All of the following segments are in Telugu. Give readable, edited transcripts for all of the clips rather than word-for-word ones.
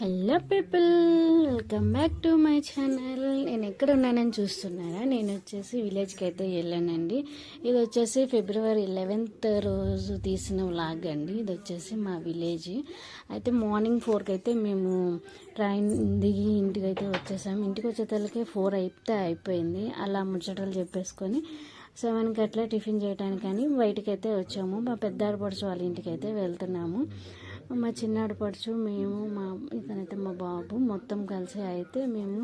Hello people, welcome back to my channel. నేను ఎక్కడ ఉన్నానని చూస్తున్నారా? నేను వచ్చేసి విలేజ్కి అయితే వెళ్ళానండి. ఇది వచ్చేసి ఫిబ్రవరి 11th రోజు తీసిన వ్లాగ్ అండి. ఇది వచ్చేసి మా విలేజ్. అయితే మార్నింగ్ 4కి అయితే మేము ట్రైన్ దిగి ఇంటికి అయితే వచ్చేసాము. ఇంటికి వచ్చేసరికి 4 అయితే అయిపోయింది. అలా ముచ్చటలు చెప్పేసుకొని 7కి అట్లా టిఫిన్ చేయడానికని బయటికి అయితే వచ్చాము. మా పెద్ద ఆడపడుచు వాళ్ళ ఇంటికి అయితే వెళ్తున్నాము. మా చిన్న ఆడపడుచు, మేము, ఇతనైతే మా బాబు మొత్తం కలిసి అయితే మేము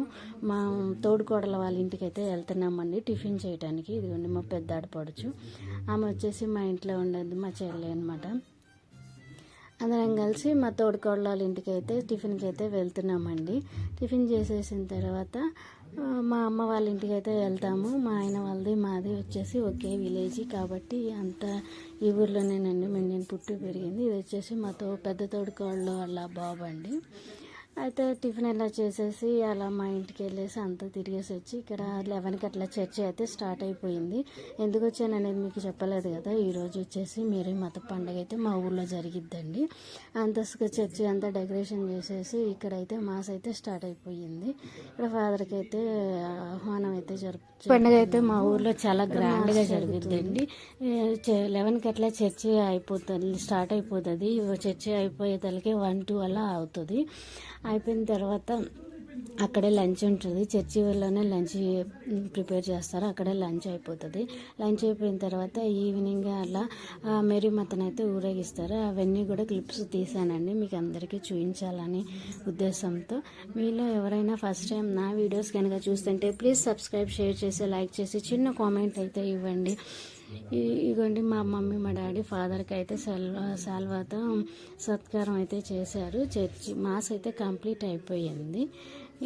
మా తోడుకోడల వాళ్ళ ఇంటికి అయితే వెళ్తున్నామండి టిఫిన్ చేయడానికి. ఇదిగోండి మా పెద్ద ఆడపడుచు, ఆమె వచ్చేసి మా ఇంట్లో ఉండదు, మా చెల్లి అనమాట. అందరం కలిసి మా తోడుకోడల వాళ్ళ ఇంటికి అయితే టిఫిన్కి అయితే వెళ్తున్నామండి. టిఫిన్ చేసేసిన తర్వాత మా అమ్మ వాళ్ళ ఇంటికి అయితే వెళ్తాము. మా ఆయన వాళ్ళది మాది వచ్చేసి ఒకే విలేజ్ కాబట్టి అంతా ఈ ఊర్లోనేనండి నేను పుట్టి పెరిగింది. ఇది వచ్చేసి మా పెద్ద తోడుకోడలు వాళ్ళ బాబు అండి. అయితే టిఫిన్ ఎలా చేసేసి అలా మా ఇంటికి వెళ్ళేసి అంతా తిరిగేసి వచ్చి ఇక్కడ 11కి అట్లా చర్చి అయితే స్టార్ట్ అయిపోయింది. ఎందుకు వచ్చాను అనేది మీకు చెప్పలేదు కదా. ఈరోజు వచ్చేసి మేరీ మత పండుగ అయితే మా ఊళ్ళో జరిగిద్దండి. అంతస్తుగా చర్చి అంతా డెకరేషన్ చేసేసి ఇక్కడైతే మాస్ అయితే స్టార్ట్ అయిపోయింది. ఇక్కడ ఫాదర్కి అయితే ఆహ్వానం అయితే పండుగ అయితే మా ఊర్లో చాలా గ్రాండ్గా జరుగుతుందండి. 11కి అట్లా చర్చి అయిపోతుంది, స్టార్ట్ అయిపోతుంది. చర్చి అయిపోయేతలకి 1-2 అలా అవుతుంది. అయిపోయిన తర్వాత అక్కడే లంచ్ ఉంటుంది. చర్చి వల్లనే లంచ్ ప్రిపేర్ చేస్తారు, అక్కడే లంచ్ అయిపోతుంది. లంచ్ అయిపోయిన తర్వాత ఈవినింగ్ అలా మేరీ మతను అయితే ఊరేగిస్తారు. అవన్నీ కూడా క్లిప్స్ తీసానండి మీకు అందరికీ చూపించాలని ఉద్దేశంతో. మీలో ఎవరైనా ఫస్ట్ టైం నా వీడియోస్ కనుక చూస్తుంటే ప్లీజ్ సబ్స్క్రైబ్, షేర్ చేసి, లైక్ చేసి చిన్న కామెంట్ అయితే ఇవ్వండి. ఇగోండి మా మమ్మీ మా డాడీ ఫాదర్కి అయితే సాల్వాతో సత్కారం అయితే చేశారు. చర్చి మాస్ అయితే కంప్లీట్ అయిపోయింది.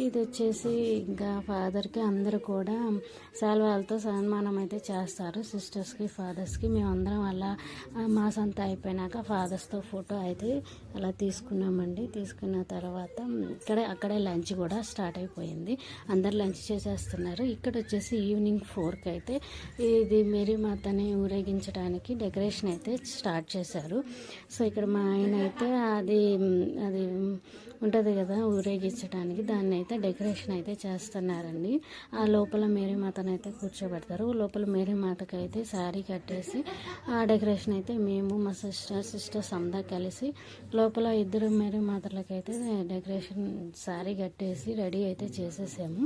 ఇది వచ్చేసి ఇంకా ఫాదర్కి అందరూ కూడా సాల్వాలతో సన్మానం అయితే చేస్తారు. సిస్టర్స్కి, ఫాదర్స్కి. మేమందరం అలా మాస్ అంతా అయిపోయినాక ఫాదర్స్తో ఫోటో అయితే అలా తీసుకున్నామండి. తీసుకున్న తర్వాత అక్కడే లంచ్ కూడా స్టార్ట్ అయిపోయింది. అందరు లంచ్ చేసేస్తున్నారు. ఇక్కడ వచ్చేసి ఈవినింగ్ 4కి అయితే ఇది మేరీ మాతని ఊరేగించడానికి డెకరేషన్ అయితే స్టార్ట్ చేశారు. సో ఇక్కడ మా ఆయన అయితే అది ఉంటుంది కదా ఊరేగించడానికి, దాన్ని అయితే డెకరేషన్ అయితే చేస్తున్నారండి. ఆ లోపల మేరీ మాతను అయితే కూర్చోబెడతారు. లోపల మేరీ మాతకి అయితే శారీ కట్టేసి ఆ డెకరేషన్ అయితే మేము మా సిస్టర్స్ అంతా కలిసి లోపల ఇద్దరు మేరీ మాతలకైతే డెకరేషన్ శారీ కట్టేసి రెడీ అయితే చేసేసాము.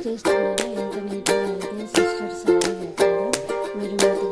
చేస్తున్నారు ఎంత నీట్గా అయితే సిస్టర్ శారీ కట్టారు మేరీ మాత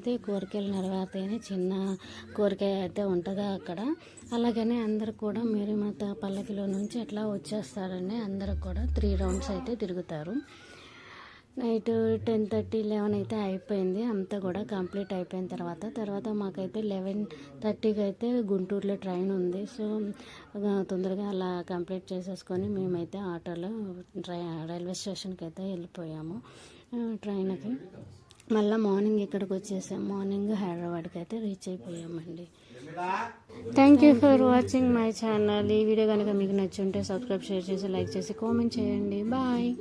అయితే కోరికలు నెరవేరుతాయని చిన్న కోరిక అయితే ఉంటుందా అక్కడ. అలాగనే అందరు కూడా మేరీమాత పల్లకిలో నుంచి అట్లా వచ్చేస్తారండి. అందరూ కూడా 3 రౌండ్స్ అయితే తిరుగుతారు. నైట్ 10:30, 11 అయితే అయిపోయింది. అంతా కూడా కంప్లీట్ అయిపోయిన తర్వాత మాకైతే 11:30కి అయితే గుంటూరులో ట్రైన్ ఉంది. సో తొందరగా అలా కంప్లీట్ చేసేసుకొని మేమైతే ఆటోలో రైల్వే స్టేషన్కి అయితే వెళ్ళిపోయాము ట్రైన్కి. మళ్ళీ మార్నింగ్ ఇక్కడికి వచ్చేసాం. మార్నింగ్ హైదరాబాద్కి అయితే రీచ్ అయిపోయామండి. Thank you for watching my channel. ఈ వీడియో కనుక మీకు నచ్చుంటే సబ్స్క్రైబ్, షేర్ చేసి, లైక్ చేసి, కామెంట్ చేయండి. బాయ్.